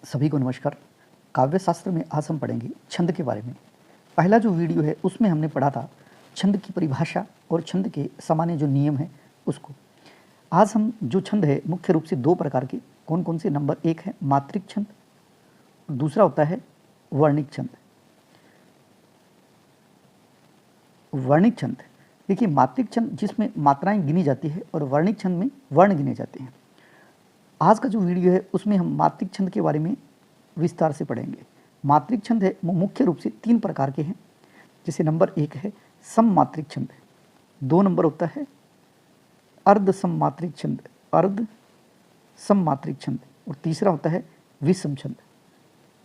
सभी को नमस्कार। काव्य शास्त्र में आज हम पढ़ेंगे छंद के बारे में। पहला जो वीडियो है उसमें हमने पढ़ा था छंद की परिभाषा और छंद के सामान्य जो नियम है उसको। आज हम जो छंद है मुख्य रूप से दो प्रकार के, कौन कौन से, नंबर एक है मात्रिक छंद, दूसरा होता है वर्णिक छंद। वर्णिक छंद देखिए, मात्रिक छंद जिसमें मात्राएं गिनी जाती है और वर्णिक छंद में वर्ण गिने जाते हैं। आज का जो वीडियो है उसमें हम मात्रिक छंद के बारे में विस्तार से पढ़ेंगे। मात्रिक छंद है मुख्य रूप से तीन प्रकार के हैं। जैसे नंबर एक है सममात्रिक छंद, दो नंबर होता है अर्ध सममात्रिक छंद, अर्ध सममात्रिक छंद, और तीसरा होता है विषम छंद।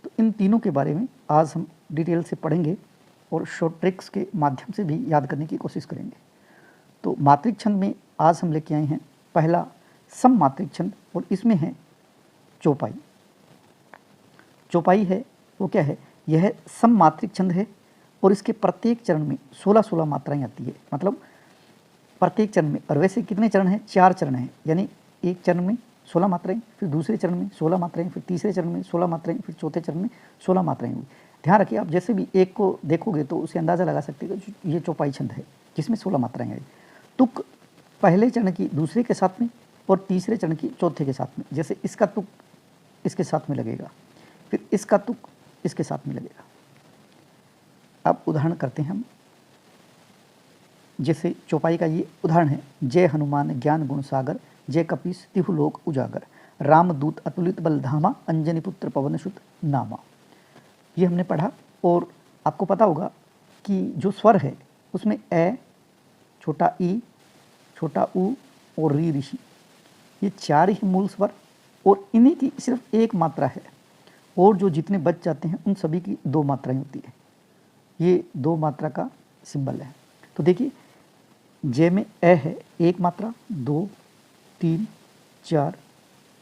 तो इन तीनों के बारे में आज हम डिटेल से पढ़ेंगे और शॉर्ट ट्रिक्स के माध्यम से भी याद करने की कोशिश करेंगे। तो मात्रिक छंद में आज हम लेके आए हैं पहला सममात्रिक छंद, और इसमें है चौपाई। चौपाई है वो क्या है, यह सममात्रिक छंद है और इसके प्रत्येक चरण में 16-16 मात्राएं आती है। मतलब प्रत्येक चरण में, और वैसे कितने चरण हैं, 4 चरण हैं, यानी एक चरण में 16 मात्राएं, फिर दूसरे चरण में 16 मात्राएं, फिर तीसरे चरण में 16 मात्राएं, फिर चौथे चरण में 16 मात्राएं हुई। ध्यान रखिए, आप जैसे भी एक को देखोगे तो उसे अंदाज़ा लगा सकते हैं कि ये चौपाई छंद है जिसमें 16 मात्राएं आई। तुक पहले चरण की दूसरे के साथ में और तीसरे चरण की चौथे के साथ में। जैसे इसका तुक इसके साथ में लगेगा, फिर इसका तुक इसके साथ में लगेगा। अब उदाहरण करते हैं हम। जैसे चौपाई का ये उदाहरण है, जय हनुमान ज्ञान गुण सागर, जय कपीस तिहु लोक उजागर, रामदूत अतुलित बल धामा, अंजनी पुत्र पवन सुत नामा। ये हमने पढ़ा। और आपको पता होगा कि जो स्वर है उसमें ए, छोटा ई, छोटा ऊ और री ऋषि, ये 4 ही मूल स्वर, और इन्हीं की सिर्फ एक मात्रा है, और जो जितने बच जाते हैं उन सभी की 2 मात्राएं होती है। ये 2 मात्रा का सिंबल है। तो देखिए, जय में ए है 1 मात्रा, 2, 3, 4,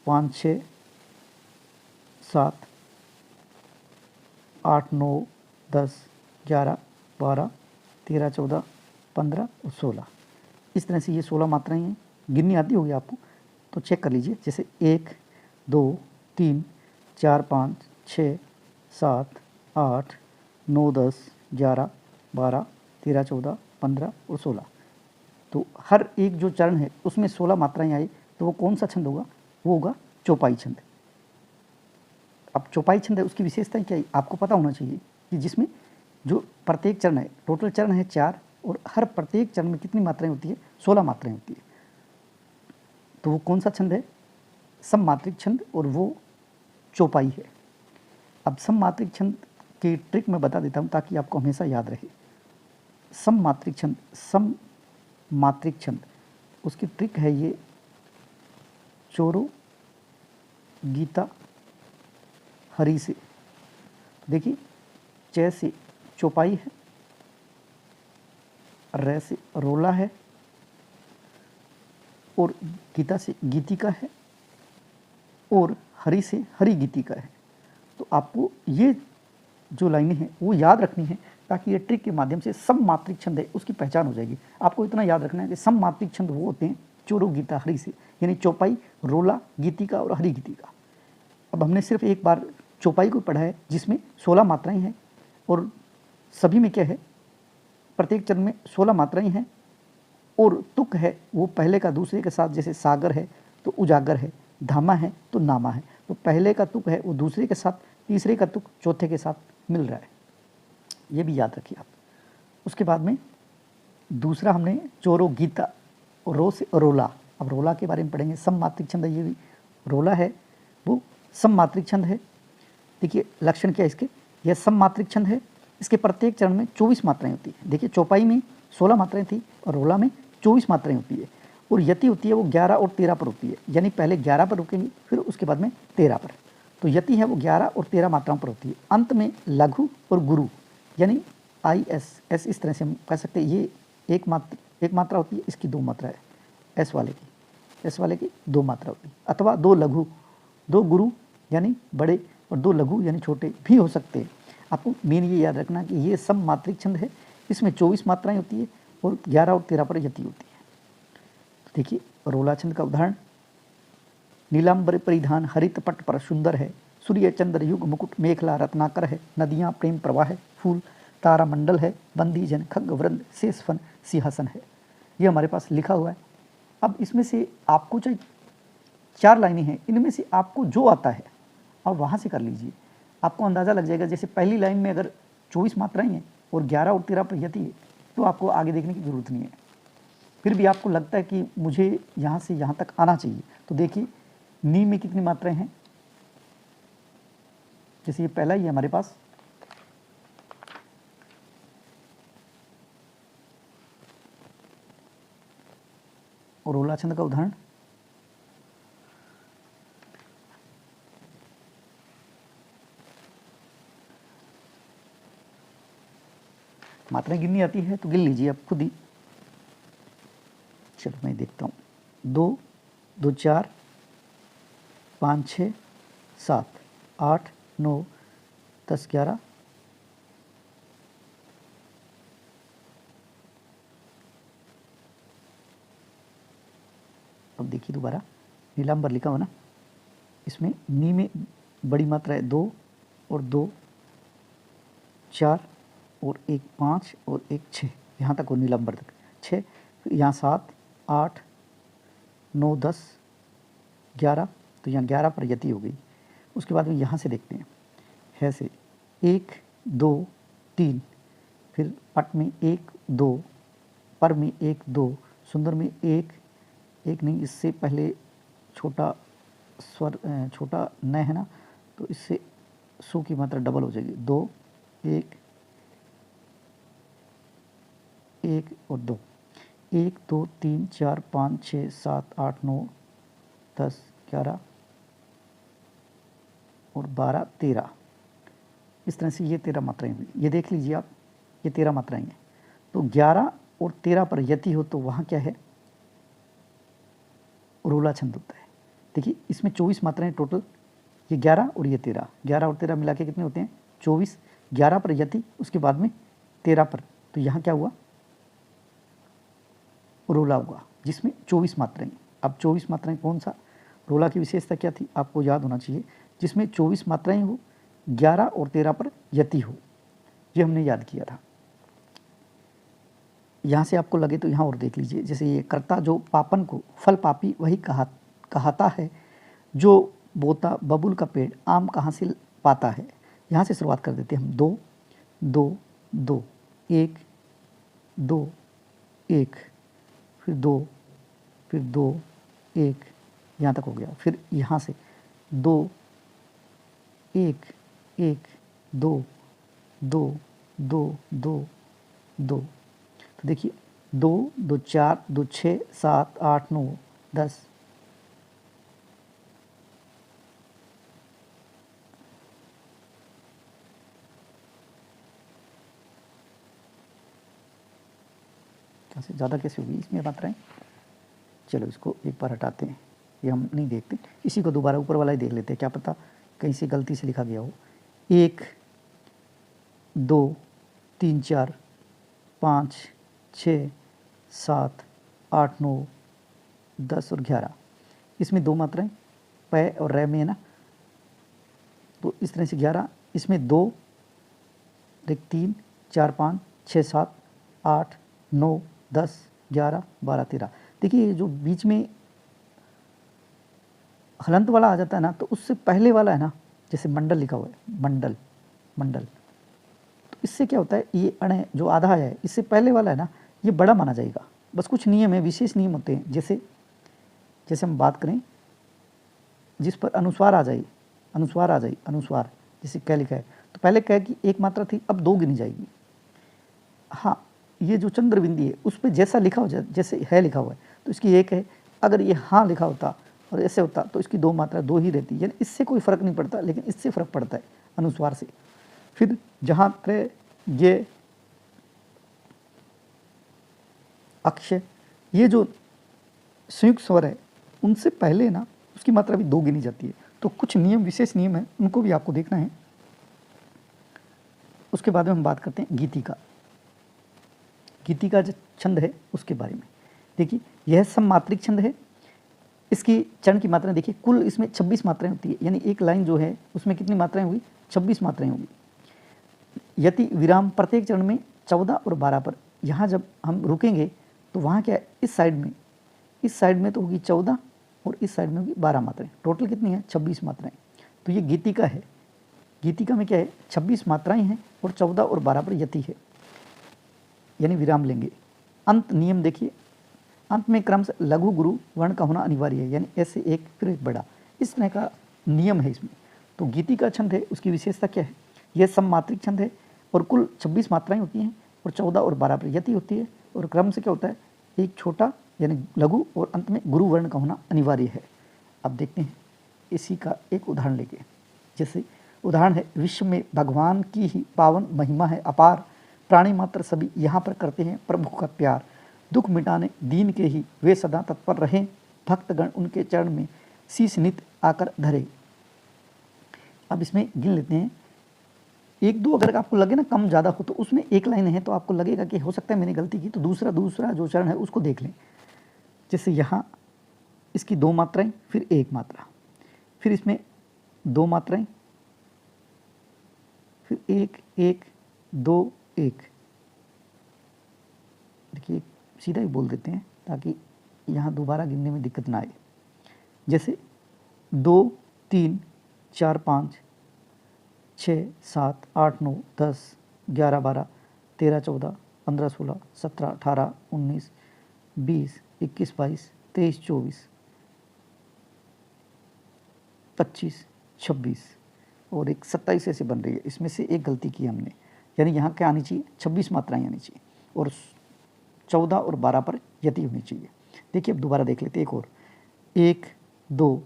5, 6, 7, 8, 9, 10, 11, 12, 13, 14, 15 और 16। इस तरह से ये 16 मात्राएं हैं। गिननी आती होगी आपको तो चेक कर लीजिए। जैसे 1, 2, 3, 4, 5, 6, 7, 8, 9, 10, 11, 12, 13, 14, 15 और 16। तो हर एक जो चरण है उसमें 16 मात्राएं आई, तो वो कौन सा छंद होगा, वो होगा चौपाई छंद। अब चौपाई छंद है, उसकी विशेषता क्या है आपको पता होना चाहिए कि जिसमें जो प्रत्येक चरण है, टोटल चरण है 4, और हर प्रत्येक चरण में कितनी मात्राएं होती है, 16 मात्राएं होती है। तो वो कौन सा छंद है, सममात्रिक छंद, और वो चौपाई है। अब सममात्रिक छंद की ट्रिक मैं बता देता हूँ ताकि आपको हमेशा याद रहे। सममात्रिक छंद, सममात्रिक छंद, उसकी ट्रिक है ये चोरो गीता हरि से। देखिए, च से चौपाई है, र से रोला है, और गीता से गीतिका है, और हरि से हरि गीतिका है। तो आपको ये जो लाइनें हैं वो याद रखनी है ताकि ये ट्रिक के माध्यम से सममात्रिक छंद है उसकी पहचान हो जाएगी। आपको इतना याद रखना है कि सममात्रिक छंद वो होते हैं चोरो गीता हरि से, यानी चौपाई, रोला, गीतिका और हरि गीतिका। अब हमने सिर्फ एक बार चौपाई को पढ़ा है जिसमें 16 मात्राएं हैं, और सभी में क्या है, प्रत्येक चरण में 16 मात्राएं हैं, और तुक है वो पहले का दूसरे के साथ, जैसे सागर है तो उजागर है, धामा है तो नामा है। तो पहले का तुक है वो दूसरे के साथ, तीसरे का तुक चौथे के साथ मिल रहा है, ये भी याद रखिए आप। उसके बाद में दूसरा हमने चोरो गीता, रो से रोला। अब रोला के बारे में पढ़ेंगे। सममात्रिक छंद है ये भी, रोला है वो सममात्रिक छंद है। देखिए लक्षण क्या है इसके, यह सममात्रिक छंद है, इसके प्रत्येक चरण में 24 मात्राएं होती है। देखिए चौपाई में 16 मात्राएं थी और रोला में 24 मात्राएं होती है, और यति होती है वो 11 और 13 पर होती है, यानी पहले 11 पर रुकेंगी फिर उसके बाद में 13 पर। तो यति है वो 11 और 13 मात्राओं पर होती है। अंत में लघु और गुरु, यानी IS, इस तरह से हम कह सकते हैं। ये एक मात्रा होती है, इसकी 2 मात्रा है, एस वाले की 2 मात्रा होती है, अथवा 2 लघु, 2 गुरु यानी बड़े और 2 लघु यानी छोटे भी हो सकते हैं। आपको मेन ये याद रखना कि ये सममात्रिक छंद है, इसमें 24 मात्राएं होती है और 11 और 13 पर यति होती है। तो देखिए रोला छंद का उदाहरण, नीलांबर परिधान हरित पट पर सुंदर है, सूर्य चंद्र युग मुकुट मेखला रत्नाकर है, नदियाँ प्रेम प्रवाह है, फूल तारा मंडल है, बंदी जन खग वृंद शेष फन सिंहासन है। ये हमारे पास लिखा हुआ है। अब इसमें से आपको जो 4 लाइनें हैं, इनमें से आपको जो आता है आप वहाँ से कर लीजिए, आपको अंदाज़ा लग जाएगा। जैसे पहली लाइन में अगर 24 मात्राएं हैं और 11 और 13 पर यति है, तो आपको आगे देखने की ज़रूरत नहीं है। फिर भी आपको लगता है कि मुझे यहाँ से यहाँ तक आना चाहिए, तो देखिए नी में कितनी मात्राएं हैं। जैसे ये पहला ही है हमारे पास, और रोला छंद का उदाहरण मात्राएं गिननी आती है तो गिन लीजिए आप खुद ही। चलो मैं देखता हूँ, 2 2 4 5 6 7 8 9 10 11। अब देखिए दोबारा नीलांबर लिखा हो ना, इसमें नी में बड़ी मात्रा है 2 और 2 4 और 1 5 और 1 6, यहाँ तक हो नीलांबर तक 6, यहाँ 7 8 9 10 11, तो यहाँ 11 पर यति हो गई। उसके बाद में यहाँ से देखते हैं, है से 1 2 3, फिर पट में 1 2, पर में 1 2, सुंदर में 1 1 नहीं, इससे पहले छोटा स्वर छोटा न है ना, तो इससे सु की मात्रा डबल हो जाएगी, 2 1 1 और 2, 1 2 3 4 5 6 7 8 9 10 11 और 12 13। इस तरह से ये 13 मात्राएं हुई। ये देख लीजिए आप, ये 13 मात्राएं हैं। तो 11 और 13 पर यति हो तो वहाँ क्या है, रोला छंद होता है। देखिए इसमें 24 मात्राएं टोटल, ये 11 और ये 13, 11 और 13 मिला के कितने होते हैं 24। 11 पर यति, उसके बाद में 13 पर, तो यहाँ क्या हुआ, रोला हुआ, जिसमें 24 मात्राएं। अब 24 मात्राएं कौन सा, रोला की विशेषता क्या थी आपको याद होना चाहिए, जिसमें 24 मात्राएं हो, 11 और 13 पर यति हो, ये हमने याद किया था। यहाँ से आपको लगे तो यहाँ और देख लीजिए, जैसे ये कर्ता जो पापन को फल पापी वही कहता है, जो बोता बबुल का पेड़ आम कहाँ से पाता है। यहाँ से शुरुआत कर देते हैं हम, 2 2 2 1 2 1, फिर 2 फिर 2 1, यहाँ तक हो गया। फिर यहाँ से 2 1 1 2 2 2 2 2, तो देखिए 2 2 4 2 6 7 8 9 10। कैसे ज़्यादा कैसे होगी इसमें मात्राएं, चलो इसको एक बार हटाते हैं, ये हम नहीं देखते, इसी को दोबारा ऊपर वाला ही देख लेते हैं, क्या पता कहीं से गलती से लिखा गया हो। 1 2 3 4 5 6 7 8 9 10 और 11, इसमें 2 मात्राएं पै और रै में है ना, तो इस तरह से 11, इसमें 2 3 4 5 6 7 8 9 10 11 12 13। देखिए जो बीच में हलंत वाला आ जाता है ना, तो उससे पहले वाला है ना, जैसे मंडल लिखा हुआ है, मंडल मंडल, तो इससे क्या होता है, ये अण जो आधा है इससे पहले वाला है ना, ये बड़ा माना जाएगा। बस कुछ नियम है, विशेष नियम होते हैं, जैसे जैसे हम बात करें जिस पर अनुस्वार आ जाए, अनुस्वार आ जाए, अनुस्वार जैसे क्या लिखा है, तो पहले क्या कि एक मात्रा थी, अब 2 गिनी जाएगी। हाँ, ये जो चंद्र बिंदी है उस पर जैसा लिखा हो जाए, जैसे है लिखा हुआ है तो इसकी 1 है, अगर ये हाँ लिखा होता और ऐसे होता तो इसकी 2 मात्रा 2 ही रहती, यानी इससे कोई फ़र्क नहीं पड़ता, लेकिन इससे फ़र्क पड़ता है अनुस्वार से। फिर जहाँ त्र ये अक्षय, ये जो संयुक्त स्वर है उनसे पहले ना उसकी मात्रा भी 2 गिनी जाती है। तो कुछ नियम, विशेष नियम है, उनको भी आपको देखना है। उसके बाद में हम बात करते हैं गीति का। गीति का जो छंद है उसके बारे में देखिए, यह सममात्रिक छंद है, इसकी चरण की मात्राएं देखिए, कुल इसमें 26 मात्राएं होती है, यानी एक लाइन जो है उसमें कितनी मात्राएं होगी, 26 मात्राएं होगी। यति विराम प्रत्येक चरण में 14 और 12 पर, यहाँ जब हम रुकेंगे तो वहाँ क्या है, इस साइड में तो होगी 14 और इस साइड में होगी 12 मात्राएं, टोटल कितनी है, 26 मात्राएं। तो ये गीतिका है, गीतिका में क्या है, 26 मात्राएं हैं और 14 और 12 पर यति है, यानी विराम लेंगे। अंत नियम देखिए, अंत में क्रम से लघु गुरु वर्ण का होना अनिवार्य है, यानी ऐसे एक फिर एक बड़ा, इस तरह का नियम है इसमें। तो गीतिका छंद है, उसकी विशेषता क्या है, यह सममात्रिक छंद है और कुल 26 मात्राएं होती हैं और 14 और 12 पर यति होती है, और क्रम से क्या होता है, एक छोटा यानी लघु और अंत में गुरु वर्ण का होना अनिवार्य है। अब देखते हैं इसी का एक उदाहरण लेके, जैसे उदाहरण है, विश्व में भगवान की ही पावन महिमा है अपार, प्राणी मात्र सभी यहाँ पर करते हैं प्रभु का प्यार, दुख मिटाने दीन के ही वे सदा तत्पर रहे, भक्तगण उनके चरण में शीश नित आकर धरे। अब इसमें गिन लेते हैं, एक दो अगर आपको लगे ना कम ज़्यादा हो तो उसमें एक लाइन है तो आपको लगेगा कि हो सकता है मैंने गलती की, तो दूसरा जो चरण है उसको देख लें। जैसे यहाँ इसकी 2 मात्राएं, फिर 1 मात्रा, फिर इसमें 2 मात्राएं, फिर 1 1 2 1। देखिए सीधा ही बोल देते हैं ताकि यहाँ दोबारा गिनने में दिक्कत ना आए। जैसे 2 3 4 5 6 7 8 9 10 11 12 13 14 15 16 17 18 19 20 21 22 23 24 25 26 और एक 27 ऐसे बन रही है, इसमें से एक गलती की हमने, यानी यहाँ क्या आनी चाहिए, 26 मात्राएं आनी चाहिए और 14 और 12 पर यति होनी चाहिए। देखिए अब दोबारा देख लेते हैं एक और, 1 2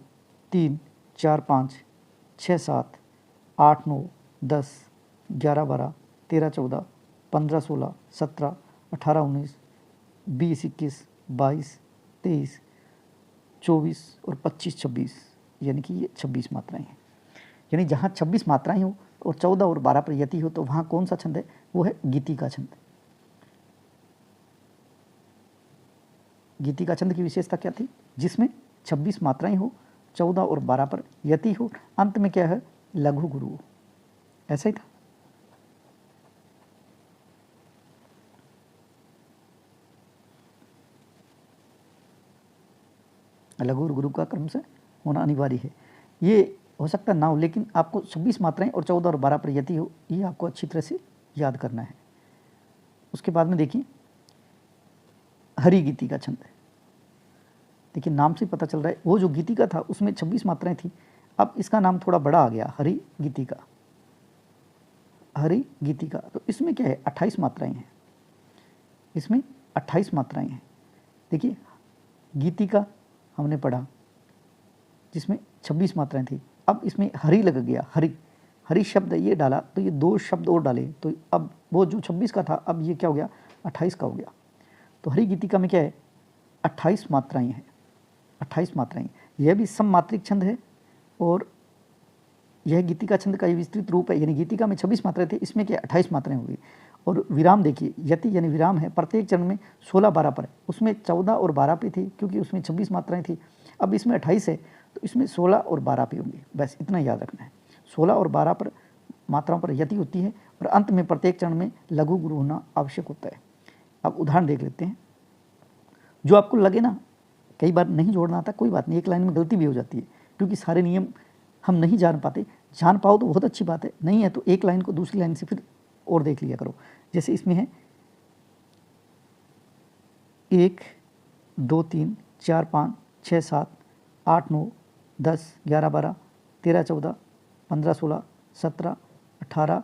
3 4 5 6 7 8 9 10 11 12 13 14 15 16 17 18 19 20 21 22 23 24 और 25 26, यानी कि ये 26 मात्राएं हैं। यानी जहाँ 26 मात्राएं हो और 14 और 12 पर यति हो तो वहाँ कौन सा छंद है, वो है गीतिका छंद। गीतिका छंद की विशेषता क्या थी, जिसमें 26 मात्राएं हो, 14 और 12 पर यति हो, अंत में क्या है, लघु गुरु, ऐसा ही था। लघु और गुरु का क्रम से होना अनिवार्य है। ये हो सकता ना हो, लेकिन आपको 26 मात्राएं और 14 और 12 पर यति हो, ये आपको अच्छी तरह से याद करना है। उसके बाद में देखिए हरि गीतिका छंद है। देखिए नाम से पता चल रहा है, वो जो गीतिका था उसमें 26 मात्राएं थी, अब इसका नाम थोड़ा बड़ा आ गया, हरि गीतिका। हरि गीतिका, तो इसमें क्या है, 28 मात्राएं हैं, इसमें 28 मात्राएं हैं। देखिए गीतिका हमने पढ़ा जिसमें 26 मात्राएं थी, अब इसमें हरि लग गया, हरि शब्द ये डाला तो ये 2 शब्द और डाले, तो अब वो जो 26 का था अब ये क्या हो गया, 28 का हो गया। तो हरि गीतिका में क्या है, 28 मात्राएं हैं, 28 मात्राएं। यह भी सममात्रिक छंद है और यह गीतिका छंद का विस्तृत रूप है, यानी गीतिका में 26 मात्राएं थे, इसमें क्या 28 मात्राएं हो गई। और विराम देखिए, यति यानी विराम है, प्रत्येक चरण में 16 12 पर है, उसमें 14 और 12 पे थी क्योंकि उसमें 26 मात्राएं थी, अब इसमें 28 है तो इसमें 16 और 12 पे होंगे, बस इतना याद रखना है। 16 और 12 पर मात्राओं पर यति होती है और अंत में प्रत्येक चरण में लघु गुरु होना आवश्यक होता है। अब उदाहरण देख लेते हैं, जो आपको लगे ना कई बार नहीं जोड़ना आता, कोई बात नहीं, एक लाइन में गलती भी हो जाती है क्योंकि सारे नियम हम नहीं जान पाते, जान पाओ तो बहुत अच्छी बात है, नहीं है तो एक लाइन को दूसरी लाइन से फिर और देख लिया करो। जैसे इसमें है 1 2 3 4 5 6 7 8 9 10 11 12 13 14 15 16 17 18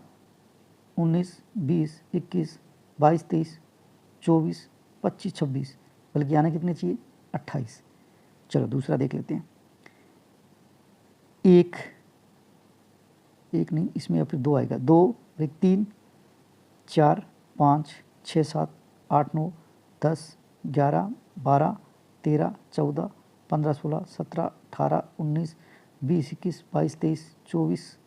19 20 21 22 23 24 25 26, बल्कि आने कितने चाहिए, 28। चलो दूसरा देख लेते हैं, एक नहीं, इसमें फिर 2 आएगा, 2 एक 3 4 5 6 7 8 9 10 11 12 13 14 15 16 17 18 19 20 21 22 23 24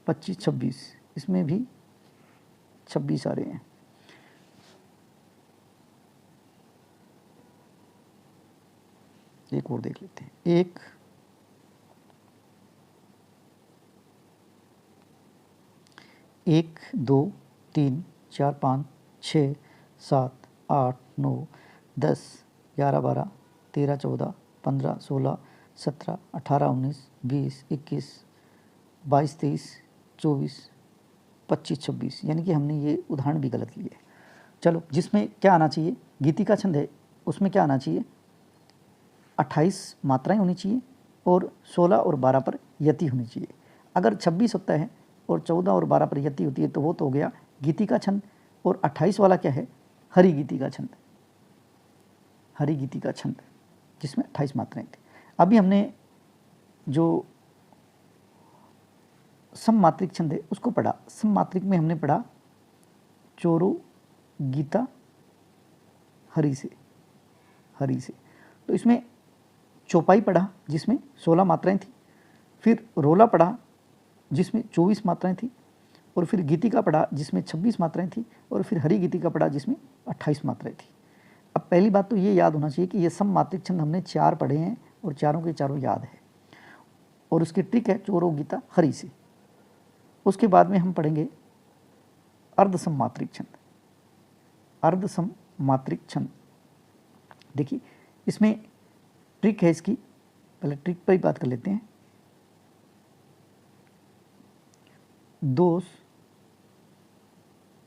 25 26, इसमें भी 26 आ रहे हैं। एक और देख लेते हैं, 1 1 2 3 4 5 6 7 8 9 10 11 12 13 14 15 16 17 18 19 20 21 22 23 24 25 26, यानी कि हमने ये उदाहरण भी गलत लिए। चलो, जिसमें क्या आना चाहिए, गीतिका छंद है उसमें क्या आना चाहिए, 28 मात्राएं होनी चाहिए और 16 और 12 पर यति होनी चाहिए। अगर 26 होता है और 14 और 12 पर यति होती है तो वो तो हो गया गीतिका छंद, और 28 वाला क्या है, हरि गीतिका छंद, हरि गीतिका छंद जिसमें 28 मात्राएं थी। अभी हमने जो सममात्रिक छंद है उसको पढ़ा। सममात्रिक में हमने पढ़ा चोरो गीता हरि से, हरि से। तो इसमें चौपाई पढ़ा जिसमें 16 मात्राएं थी, फिर रोला पढ़ा जिसमें 24 मात्राएं थी, और फिर गीतिका पढ़ा जिसमें 26 मात्राएं थी, और फिर हरि गीतिका पढ़ा जिसमें 28 मात्राएं थी। अब पहली बात तो ये याद होना चाहिए कि ये सममात्रिक छंद हमने 4 पढ़े हैं और चारों के चारों याद है, और उसकी ट्रिक है चोरो गीता हरि से। उसके बाद में हम पढ़ेंगे अर्धसममात्रिक छंद, अर्धसममात्रिक छंद। देखिए इसमें ट्रिक है इसकी, पहले ट्रिक पर ही बात कर लेते हैं। दोष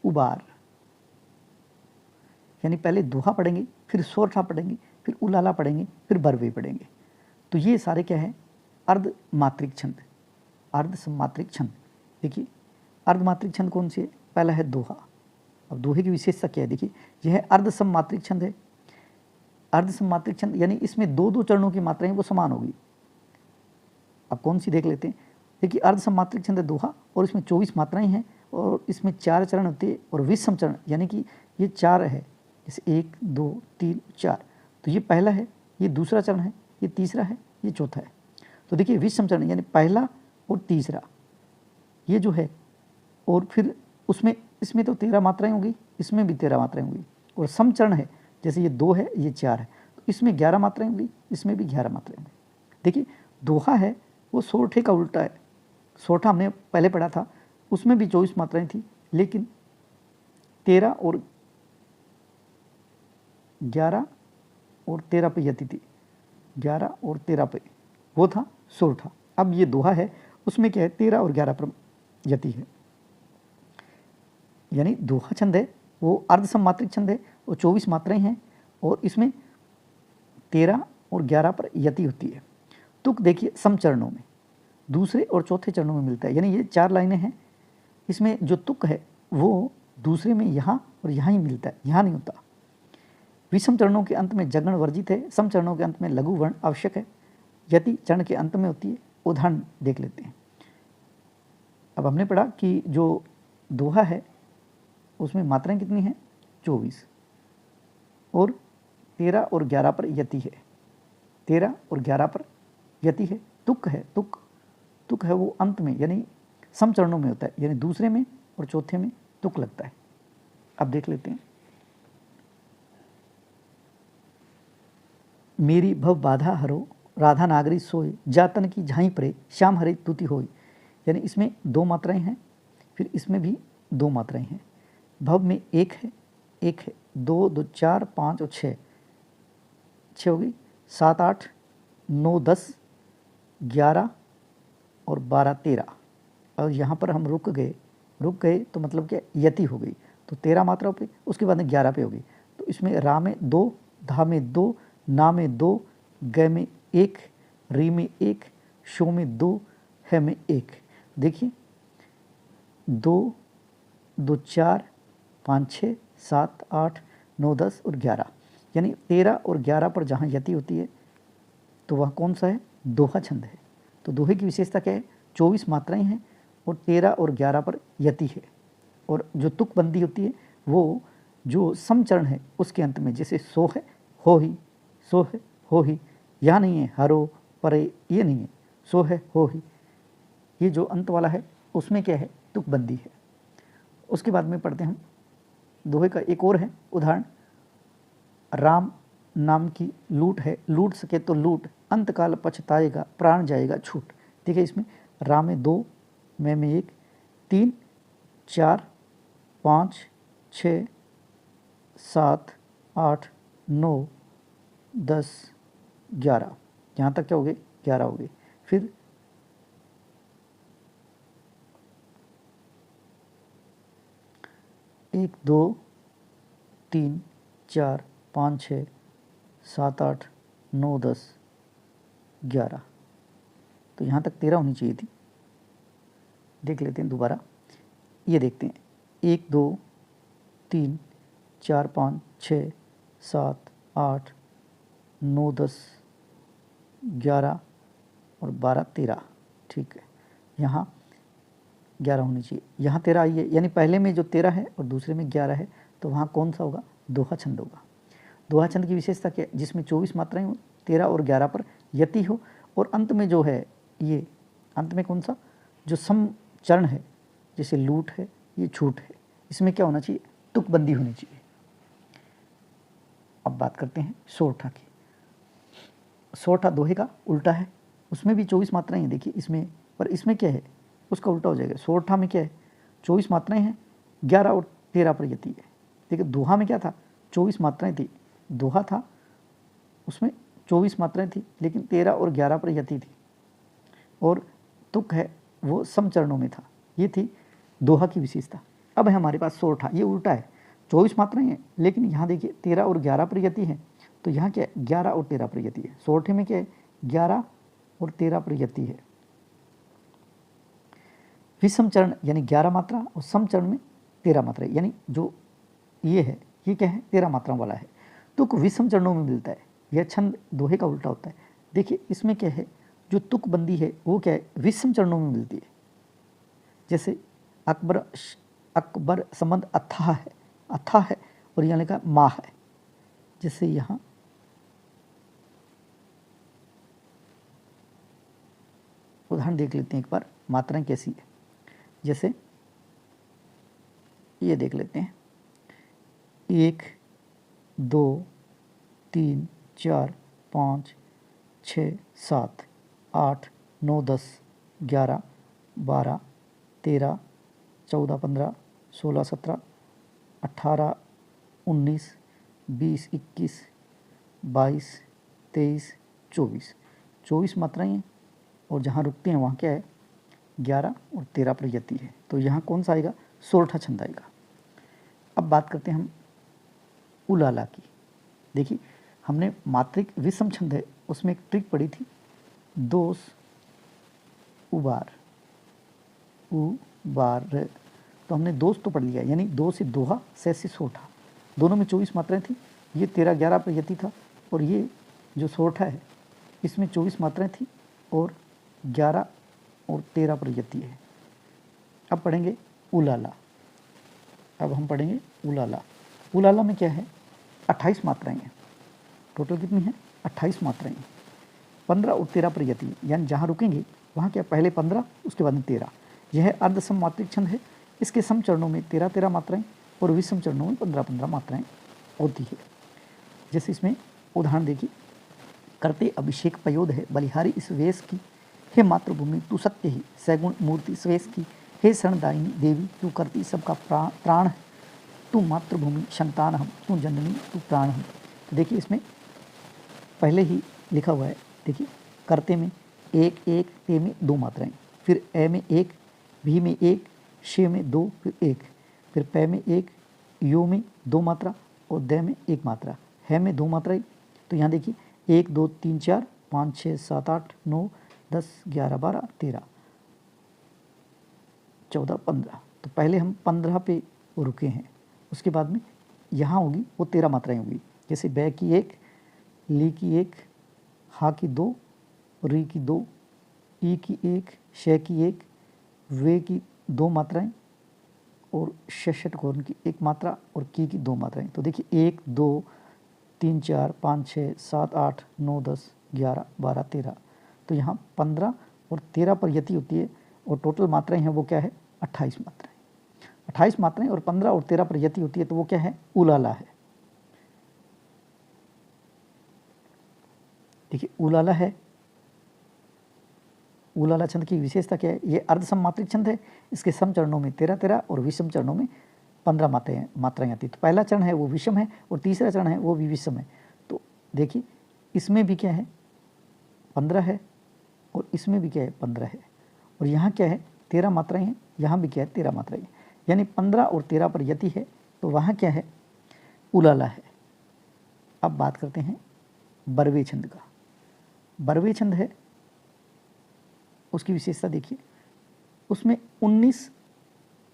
उबार, यानी पहले दोहा पढ़ेंगे, फिर सोरठा पढ़ेंगे, फिर उलाला पढ़ेंगे, फिर बरवे पढ़ेंगे। तो ये सारे क्या है, अर्धमात्रिक छंद, अर्धसममात्रिक छंद। देखिए अर्धमात्रिक छंद कौन से है, पहला है दोहा। अब दोहे की विशेषता क्या है, देखिए यह है अर्धसममात्रिक छंद है। अर्धसममात्रिक छंद यानी इसमें दो दो चरणों की मात्राएं वो समान होगी। अब कौन सी देख लेते हैं। देखिए अर्धसममात्रिक छंद है दोहा, और इसमें 24 मात्राएं हैं, और इसमें 4 चरण होते हैं, और विषम चरण यानी कि ये 4 है, जैसे 1 2 3 4। तो ये पहला है, ये दूसरा चरण है, ये तीसरा है, ये चौथा है। तो देखिए विषम चरण यानी पहला और तीसरा ये जो है, और फिर उसमें इसमें तो 13 मात्राएं होंगी, इसमें भी 13 मात्राएं होंगी, और समचरण है, जैसे ये 2 है, ये 4 है, तो इसमें 11 मात्राएं होंगी, इसमें भी 11 मात्राएं होंगी। देखिए दोहा है वो सोरठे का उल्टा है। सोरठा हमने पहले पढ़ा था, उसमें भी 24 मात्राएं थी, लेकिन 13 और 11 और 13 पे यति थी, 11 और 13 पे वो था सोरठा। अब ये दोहा है, उसमें क्या है, 13 और 11 पर यति है, यानी दोहा छंद है वो अर्धसममात्रिक छंद है, और 24 मात्राएं हैं, और इसमें 13 और 11 पर यति होती है। तुक देखिए समचरणों में, दूसरे और चौथे चरणों में मिलता है, यानी ये 4 लाइनें हैं, इसमें जो तुक है वो दूसरे में यहाँ और यहाँ ही मिलता है, यहाँ नहीं होता। विषम चरणों के अंत में जगण वर्जित है, सम चरणों के अंत में लघु वर्ण आवश्यक है, यति चरण के अंत में होती है। उदाहरण देख लेते हैं। अब हमने पढ़ा कि जो दोहा है उसमें मात्राएं कितनी हैं, 24, और 13 और 11 पर यति है, 13 और 11 पर यति है। तुक है, तुक है वो अंत में यानी सम चरणों में होता है, यानी दूसरे में और चौथे में तुक लगता है। अब देख लेते हैं। मेरी भव बाधा हरो, राधा नागरी सोए, जातन की झाई परे, श्याम हरे तुति होई। यानी इसमें 2 मात्राएं हैं, फिर इसमें भी 2 मात्राएं हैं। भव में 1 है, 1 है, 2 2 4 5 और 6 हो गई, 7 8 9 10 11 और 12 13। और यहाँ पर हम रुक गए तो मतलब क्या, यति हो गई, तो 13 मात्राओं पे, उसके बाद में 11 पे हो गई। तो इसमें रा में 2, धा में 2, ना में 2, ग में 1, री में 1, शो में 2, है में 1। देखिए 2 2 4 5 6 7 8 9 10 और 11, यानी 13 और 11 पर जहाँ यति होती है तो वह कौन सा है, दोहा छंद है। तो दोहे की विशेषता क्या है, 24 मात्राएं हैं और 13 और 11 पर यति है, और जो तुकबंदी होती है वो जो समचरण है उसके अंत में, जैसे सो है हो ही, सो है हो ही, यहाँ नहीं है हरो परे, ये नहीं है, सो है हो ही, ये जो अंत वाला है उसमें क्या है, तुकबंदी है। उसके बाद में पढ़ते हैं हम दोहे का एक और है उदाहरण। राम नाम की लूट है, लूट सके तो लूट अंतकाल पछताएगा, प्राण जाएगा छूट। देखिए इसमें रा में 2, में 1, 3, 4, 5, 6, 7, 8, 9, 10, 11, यहाँ तक क्या हो गए 11 हो गए। फिर 1, 2, 3, 4, 5, 6, 7, 8, 9, 10, 11, तो यहाँ तक 13 होनी चाहिए थी। देख लेते हैं दोबारा, ये देखते हैं 1, 2, 3, 4, 5, 6, 7, 8, 9, 10, 11 और 12, 13, ठीक है। यहाँ 11 होनी चाहिए, यहाँ 13 आई है, यानी पहले में जो 13 है और दूसरे में 11 है, तो वहाँ कौन सा होगा, दोहा छंद होगा। दोहा छंद की विशेषता क्या है, जिसमें 24 मात्राएं हो, 13 और 11 पर यति हो, और अंत में जो है ये अंत में कौन सा जो सम चरण है, जैसे लूट है, ये छूट है, इसमें क्या होना चाहिए, तुकबंदी होनी चाहिए। अब बात करते हैं सोरठा की। सोरठा दोहे का उल्टा है, उसमें भी 24 मात्राएं हैं, देखिए इसमें, पर इसमें क्या है, उसका उल्टा हो जाएगा। सोरठा में क्या है, 24 मात्राएं हैं, 11 और 13 पर यति है। देखिए दोहा में क्या था, 24 मात्राएं थी, दोहा था उसमें 24 मात्राएं थी, लेकिन 13 और 11 पर यति थी, और तुक है वो सम चरणों में था। ये थी दोहा की विशेषता। अब है हमारे पास सोरठा, ये उल्टा है, 24 मात्राएं हैं, लेकिन यहाँ देखिए 13 और 11 पर यति है, तो यहाँ क्या है 11 और 13 पर यति है। सोरठे में क्या है 11 और 13 पर यति है। विषम चरण यानी 11 मात्रा और सम चरण में 13 मात्रा, यानी जो ये है ये क्या है 13 मात्राओं वाला है, तुक विषम चरणों में मिलता है। यह छंद दोहे का उल्टा होता है। देखिए इसमें क्या है, जो तुकबंदी है वो क्या है विषम चरणों में मिलती है। जैसे अकबर संबंध अथाह है और यहाँ लिखा माह है। जैसे यहाँ उदाहरण देख लेते हैं एक बार, मात्राएं कैसी है। जैसे ये देख लेते हैं 1, 2, 3, 4, 5, 6, 7, 8, 9, 10, 11, 12, 13, 14, 15, 16, 17, 18, 19, 20, 21, 22, 23, 24, 24 मात्राएं हैं, और जहाँ रुकते हैं वहाँ क्या है 11 और 13 पर यति है। तो यहाँ कौन सा आएगा, सोरठा छंद आएगा। अब बात करते हैं हम उलाला की। देखिए हमने मात्रिक विषम छंद है, उसमें एक ट्रिक पड़ी थी, दोष उबार तो हमने दोष तो पढ़ लिया, यानी दो से दोहा, से सोरठा, दोनों में 24 मात्राएं थी। ये 13-11 पर यति था, और ये जो सोरठा है इसमें 24 मात्राएं थी और 11 और 13 पर यति है। अब पढ़ेंगे उलाला। अब हम पढ़ेंगे उलाला। उलाला में क्या है 28 मात्राएं हैं, टोटल कितनी है 28 मात्राएं, 15 और 13 पर यति है, यानी जहाँ रुकेंगे वहाँ क्या पहले 15 उसके बाद में 13। यह अर्धसम मात्रिक छंद है। इसके सम चरणों में 13-13 मात्राएं और विषम चरणों में 15-15 मात्राएं होती है। जैसे इसमें उदाहरण देखिए, करते अभिषेक पयोद है बलिहारी इस वेश की, हे मातृभूमि तू सत्य ही सैगुण मूर्ति स्वेश की, हे शरणदायिनी देवी तू करती सबका प्राण है, तू मातृभूमि संतान हम, तू जननी तू प्राण हम। तो देखिए इसमें पहले ही लिखा हुआ है, देखिए करते में 1-1, ते में 2 मात्राएं, फिर ए में 1, भी में 1, शे में 2, फिर 1, फिर पै में 1, यो में 2 मात्रा और दे में 1 मात्रा, है में 2 मात्राएं। तो यहाँ देखिए 1, 2, 3, 4, 5, 6, 7, 8, 9, 10, 11, 12, 13, 14, 15। तो पहले हम 15 पे रुके हैं, उसके बाद में यहाँ होगी वो 13 मात्राएं होगी। जैसे बै की 1, ली की 1, हा की 2, री की 2, ई की 1, शे की 1, वे की 2 मात्राएं और षट कोण की 1 मात्रा और की 2 मात्राएं। तो देखिए 1, 2, 3, 4, 5, 6, 7, 8, 9, 10, 11, 12, 13। तो यहाँ 15 और 13 पर यति होती है, और टोटल मात्राएं हैं वो क्या है 28 मात्राएं। 28 मात्राएं और 15 और 13 पर यति होती है, तो वो क्या है उलाला है। देखिए उलाला है उलाला छंद की विशेषता क्या है? ये अर्ध सममात्रिक छंद है। इसके सम चरणों में 13-13 और विषम चरणों में 15 मात्राएँ आती है। तो पहला चरण है वो विषम है और तीसरा चरण है वो भी विषम है। तो देखिए इसमें भी क्या है 15 है और इसमें भी क्या है 15 है और यहाँ क्या है 13 मात्राएँ हैं, यहाँ भी क्या है 13 मात्राएँ हैं, यानी 15 और 13 पर यति है, तो वहाँ क्या है उलाला है। अब बात करते हैं बरवे छंद का। बरवे छंद है, उसकी विशेषता देखिए, उसमें 19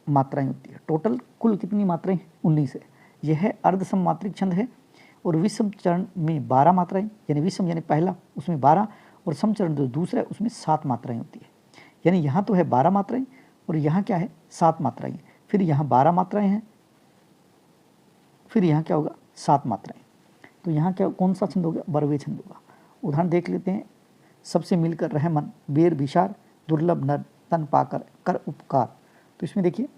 मात्राएं होती है। टोटल कुल कितनी मात्राएं? 19 है। यह है अर्ध सममात्रिक छंद है और विषम चरण में 12 मात्राएं, यानी विषम यानी पहला उसमें 12 और सम चरण जो दूसरा है उसमें 7 मात्राएं होती है। यानी यहाँ तो है 12 मात्राएं और यहाँ क्या है 7 मात्राएं, फिर यहाँ 12 मात्राएं हैं, फिर यहाँ क्या होगा 7 मात्राएं। तो यहाँ क्या कौन सा छंद होगा? बरवे छंद होगा। उदाहरण देख लेते हैं। सबसे मिलकर रह मन, बेर विशार, दुर्लभ नर, तन पाकर कर उपकार। तो इसमें देखिए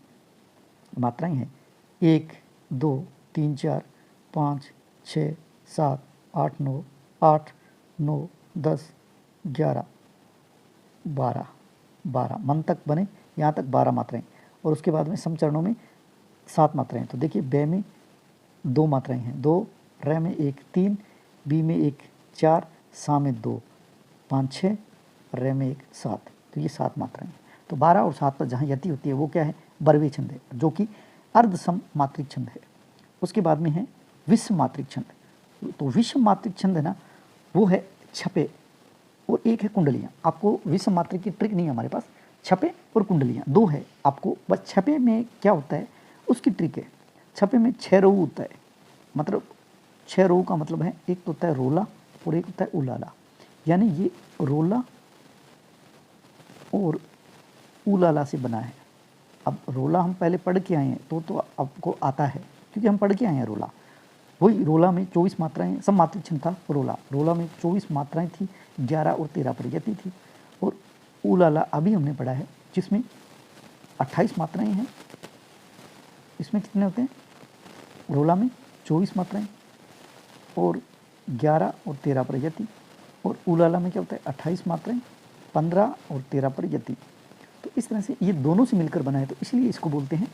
मात्राएं हैं 1 2 3 4 5 6 7 8 9 8 9 10 11 12 मन तक बने, यहाँ तक 12 मात्राएं और उसके बाद में सम चरणों में 7 मात्राएं। तो देखिए बे में 2 मात्राएं हैं, 2, रे में 1 3, बी में 1 4, सा में 2 5 6, रे में 1 7। तो ये 7 मात्राएं हैं। तो 12 और 7 पर जहाँ यति होती है वो क्या है? बरवे छंद है, जो कि अर्ध सम मात्रिक छंद है। उसके बाद में है विषम मात्रिक छंद। तो विषम मात्रिक छंद है ना, वो है छपे और एक है कुंडलियाँ। आपको विषम मात्रिक की ट्रिक नहीं है हमारे पास, छपे और कुंडलियाँ 2 है आपको। बस छपे में क्या होता है उसकी ट्रिक है। छपे में 6 रो होता है, मतलब 6 रो का मतलब है एक तो होता है रोला और एक होता है उलाला। यानी ये रोला और उलाला से बना है। अब रोला हम पहले पढ़ के आए हैं तो आपको आता है क्योंकि हम पढ़ के आए हैं रोला। वही रोला में 24 मात्राएं, सब मात्रिक छंद था रोला में 24 मात्राएं थी, 11 और 13 पर यति थी। और उलाला अभी हमने पढ़ा है जिसमें 28 मात्राएं हैं। इसमें कितने होते हैं? रोला में 24 मात्राएं और 11 और 13 पर यति, और उलाला में क्या होता है 28 मात्राएं, 15 और 13 पर यति। तो इस तरह से ये दोनों से मिलकर बना है, तो इसलिए इसको बोलते हैं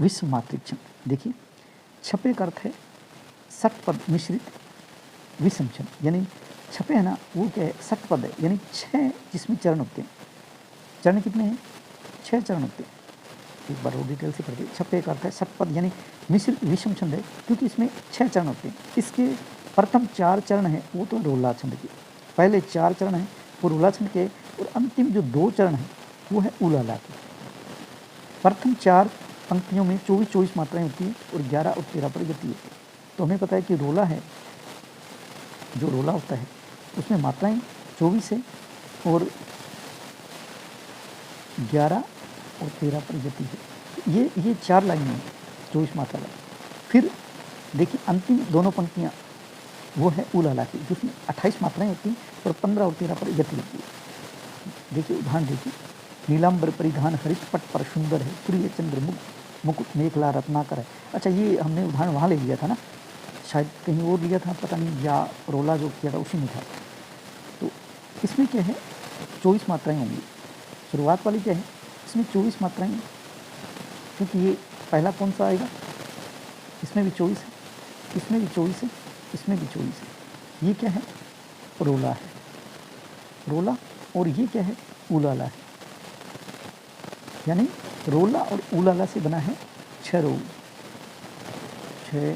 विषम मात्रिक छंद। देखिए छपे का अर्थ है षटपद मिश्रित विषम छंद, यानी छपे है ना वो क्या है षटपद है, यानी 6 जिसमें चरण होते हैं। चरण कितने हैं? 6 चरण होते हैं। एक बार वो डिटेल से पढ़ते। छपे का अर्थ है षटपद यानी मिश्रित विषम छंद है क्योंकि इसमें 6 चरण होते हैं। इसके प्रथम 4 चरण है वो तो रोला छंद के, पहले 4 चरण हैं वो रोला छंद के, और अंतिम जो 2 चरण हैं वो है उलाला के। प्रथम 4 पंक्तियों में 24 मात्राएं होती हैं और 11 और 13 पर यति होती है। तो हमें पता है कि रोला है, जो रोला होता है उसमें मात्राएं 24 है और 11 और 13 पर यति है। ये 4 लाइनें हैं 24 मात्रा वाली। फिर देखिए अंतिम दोनों पंक्तियाँ वो है उलाला की, जिसमें 28 मात्राएं होती हैं और 15 और 13 पर यति होती है। देखिए उदाहरण देखिए, नीलांबर परिधान हरित पट पर सुंदर है, सूर्य चंद्र मुकुट मेखला रत्नाकर है। अच्छा ये हमने उदाहरण वहाँ ले लिया था ना, शायद कहीं और लिया था पता नहीं, या रोला जो किया था उसी में था। तो इसमें क्या है 24 मात्राएं होंगी। शुरुआत वाली क्या है इसमें 24 मात्राएं, क्योंकि ये पहला कौन सा आएगा, इसमें भी 24 है, इसमें भी 24 है, इसमें भी 24 है। ये क्या है रोला है, रोला, और ये क्या है उलाला है। यानी रोला और उलाला से बना है 6 रो, 6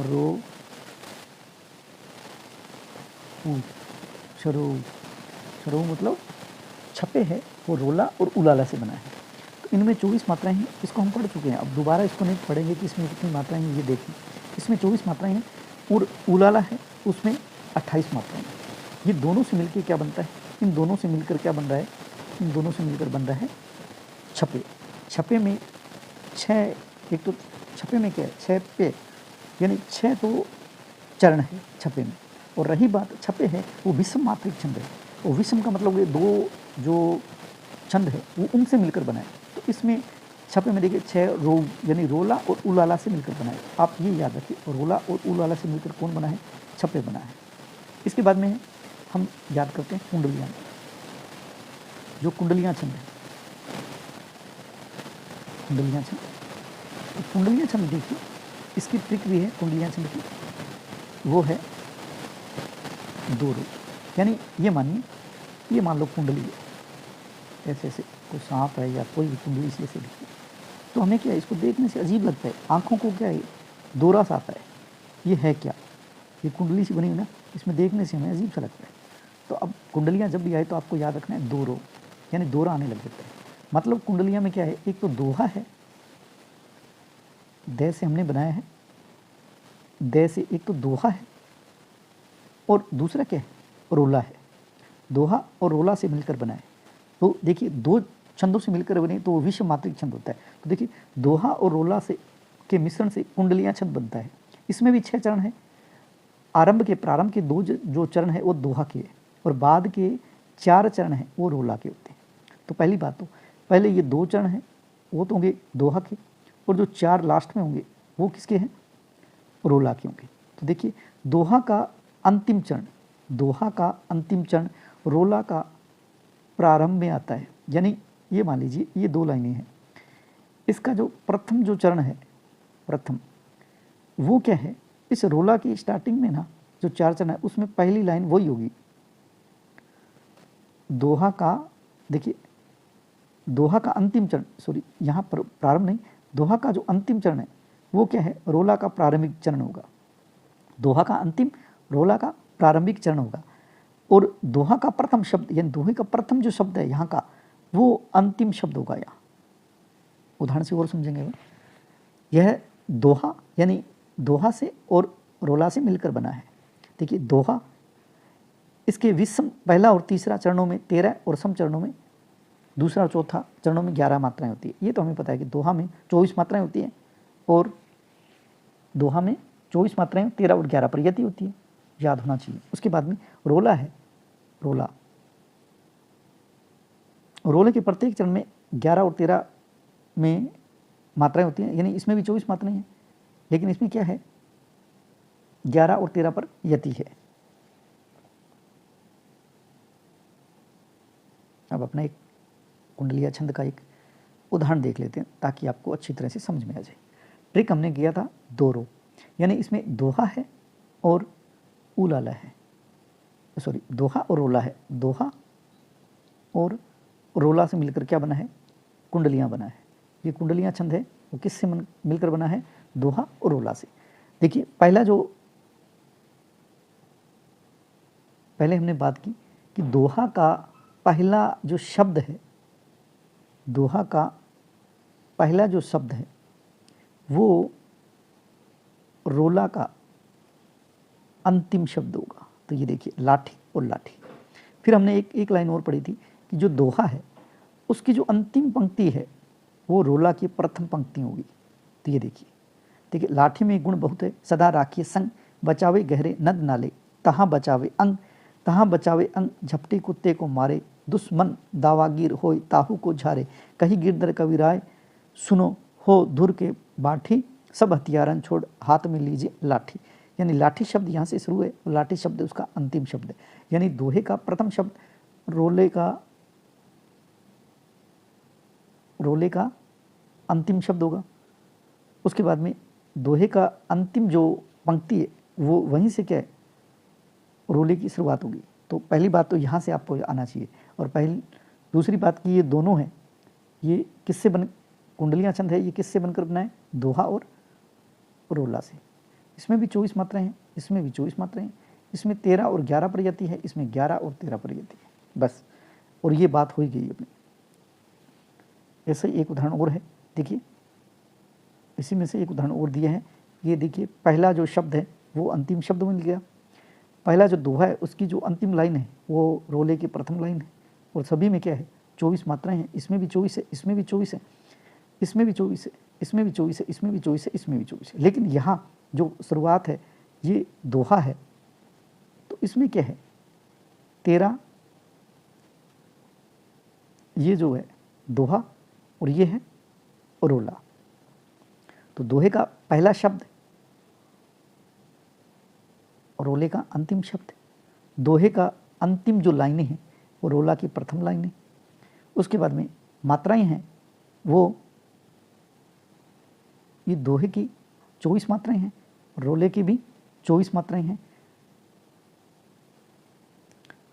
रो छरो मतलब छपे है वो रोला और उलाला से बना है। तो इनमें 24 मात्राएं हैं, इसको हम पढ़ चुके हैं। अब दोबारा इसको नहीं पढ़ेंगे कि इसमें कितनी मात्राएं हैं, ये देखें। इसमें 24 मात्राएं हैं और उलाला है उसमें 28 मात्राएं हैं। ये दोनों से मिलकर क्या बनता है, इन दोनों से मिलकर क्या बन रहा है, इन दोनों से मिलकर बन रहा है छपे। छपे में 6, एक तो छपे में क्या है 6 पे, यानी 6 तो चरण है छपे में। और रही बात छपे है वो विषम मात्रिक छंद है, और विषम का मतलब ये 2 जो छंद है वो उनसे मिलकर बना है। तो इसमें छपे में देखिए 6 रो यानी रोला और उलाला से मिलकर बना है। आप ये याद रखिए, रोला और उलाला से मिलकर कौन बना है, छपे बना है। इसके बाद में हम याद करते हैं कुंडलियाँ, जो कुंडलियाँ छंद है, कुंडलियाँ छंद। तो कुंडलियाँ छंद देखिए, इसकी ट्रिक भी है कुंडलियाँ छंद की, वो है 2 रो। यानी ये मानिए, ये मान लो कुंडली है, ऐसे ऐसे कोई सांप है या कोई भी कुंडली से ऐसे दिखती है, तो हमें क्या है, इसको देखने से अजीब लगता है, आँखों को क्या है, दोरा सा आता है, ये है क्या, ये कुंडली सी बनी हुई ना, इसमें देखने से हमें अजीब सा लगता है। तो अब कुंडलियाँ जब भी आए तो आपको याद रखना है 2 रो, यानी दोरा आने लग जाता है। मतलब कुंडलियाँ में क्या है, एक तो दोहा है, दे से हमने बनाया है, दे से एक तो दोहा है, और दूसरा क्या है, रोला है। दोहा और रोला से मिलकर बना है। तो देखिए 2 छंदों से मिलकर बने तो वो विश्व मात्रिक छंद होता है। तो देखिए दोहा और रोला से के मिश्रण से कुंडलियाँ छंद बनता है। इसमें भी 6 चरण है। प्रारंभ के 2 जो चरण है वो दोहा के है, और बाद के 4 चरण हैं वो रोला के होते हैं। तो पहली बात, तो पहले ये 2 चरण हैं वो तो होंगे दोहा के, और जो 4 लास्ट में होंगे वो किसके हैं, रोला के होंगे। तो देखिए दोहा का अंतिम चरण, दोहा का अंतिम चरण रोला का प्रारंभ में आता है। यानी ये मान लीजिए ये 2 लाइनें हैं, इसका जो प्रथम जो चरण है, प्रथम वो क्या है, इस रोला की स्टार्टिंग में ना जो 4 चरण है उसमें पहली लाइन वही होगी। दोहा का, देखिए दोहा का अंतिम चरण, सॉरी यहाँ पर प्रारंभ नहीं, दोहा का जो अंतिम चरण है वो क्या है, रोला का प्रारंभिक चरण होगा। दोहा का अंतिम रोला का प्रारंभिक चरण होगा, और दोहा का प्रथम शब्द यानी दोहे का प्रथम जो शब्द है यहाँ का वो अंतिम शब्द होगा। यहाँ उदाहरण से और समझेंगे, यह दोहा यानी दोहा से और रोला से मिलकर बना है। देखिए दोहा, इसके विषम पहला और तीसरा चरणों में 13 और सम चरणों में दूसरा और चौथा चरणों में 11 मात्राएं होती है। ये तो हमें पता है कि दोहा में 24 मात्राएं होती हैं, और दोहा में 24 मात्राएं 13 और 11 पर यति होती है, याद होना चाहिए। उसके बाद में रोला है, रोला, रोले के प्रत्येक चरण में 11 और 13 में मात्राएं होती हैं, यानी इसमें भी 24 मात्राएं हैं, लेकिन इसमें क्या है, 11 और 13 पर यति है। अब अपना एक कुंडलिया छंद का एक उदाहरण देख लेते हैं ताकि आपको अच्छी तरह से समझ में आ जाए। ट्रिक हमने किया था 2 रो, यानी इसमें दोहा है और उलाला है, सॉरी दोहा और रोला है, दोहा और रोला से मिलकर क्या बना है, कुंडलियाँ बना है। ये कुंडलियाँ छंद है वो किससे मिलकर बना है, दोहा और रोला से। देखिए पहले हमने बात की कि दोहा का पहला जो शब्द है, दोहा का पहला जो शब्द है वो रोला का अंतिम शब्द होगा। तो ये देखिए लाठी और लाठी। फिर हमने एक लाइन और पढ़ी थी कि जो दोहा है उसकी जो अंतिम पंक्ति है वो रोला की प्रथम पंक्ति होगी। तो ये देखिए लाठी में गुण बहुत है, सदा राखिए संग, बचावे गहरे नद नाले, तहाँ बचावे अंग, झपटी कुत्ते को मारे, दुश्मन दावागीर होय ताहू को झारे, कहीं गिरधर कविराय सुनो हो धुर के बाठी, सब हथियारन छोड़ हाथ में लीजिए लाठी। यानी लाठी शब्द यहाँ से शुरू है, लाठी शब्द उसका अंतिम शब्द है। यानी दोहे का प्रथम शब्द रोले का अंतिम शब्द होगा। उसके बाद में दोहे का अंतिम जो पंक्ति है वो वहीं से क्या है, रोले की शुरुआत होगी। तो पहली बात तो यहाँ से आपको आना चाहिए। और दूसरी बात कि ये दोनों हैं, ये किससे कुंडलियाँ छंद है, ये किससे बनकर बना है, दोहा और रोला से। इसमें भी 24 मात्राएं हैं, इसमें भी 24 मात्राएं हैं, इसमें 13 और 11 पर यति है, इसमें 11 और 13 पर यति है, बस। और ये बात हो ही गई अपनी। ऐसा ही एक उदाहरण और है, देखिए इसी में से एक उदाहरण और दिया है। ये देखिए पहला जो शब्द है वो अंतिम शब्द मिल गया। पहला जो दोहा है उसकी जो अंतिम लाइन है वो रोले की प्रथम लाइन है, और सभी में क्या है, 24 मात्राएं हैं। इसमें भी 24 है, इसमें भी 24 है, इसमें भी 24 है, इसमें भी 24 है, इसमें भी 24 है, इसमें भी 24 है। लेकिन यहाँ जो शुरुआत है ये दोहा है, तो इसमें क्या है, 13, ये जो है दोहा और ये है रोला। तो दोहे का पहला शब्द और रोले का अंतिम शब्द, दोहे का अंतिम जो लाइनें हैं वो रोला की प्रथम लाइनें, उसके बाद में मात्राएं हैं वो ये दोहे की 24 मात्राएं हैं, रोले की भी 24 मात्राएं हैं।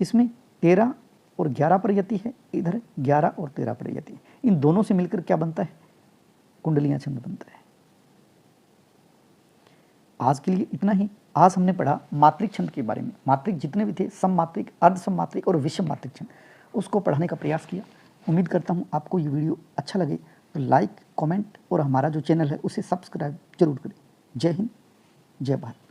इसमें 13 और 11 प्रयति है, इधर 11 और 13 प्रयति है। इन दोनों से मिलकर क्या बनता है? कुंडलियां छंद बनता है। आज के लिए इतना ही। आज हमने पढ़ा मात्रिक छंद के बारे में। मात्रिक जितने भी थे, सममात्रिक, अर्ध सममात्रिक और विषम मात्रिक छंद, उसको पढ़ाने का प्रयास किया। उम्मीद करता हूँ आपको ये वीडियो अच्छा लगे तो लाइक, कमेंट और हमारा जो चैनल है उसे सब्सक्राइब जरूर करें। जय हिंद, जय भारत।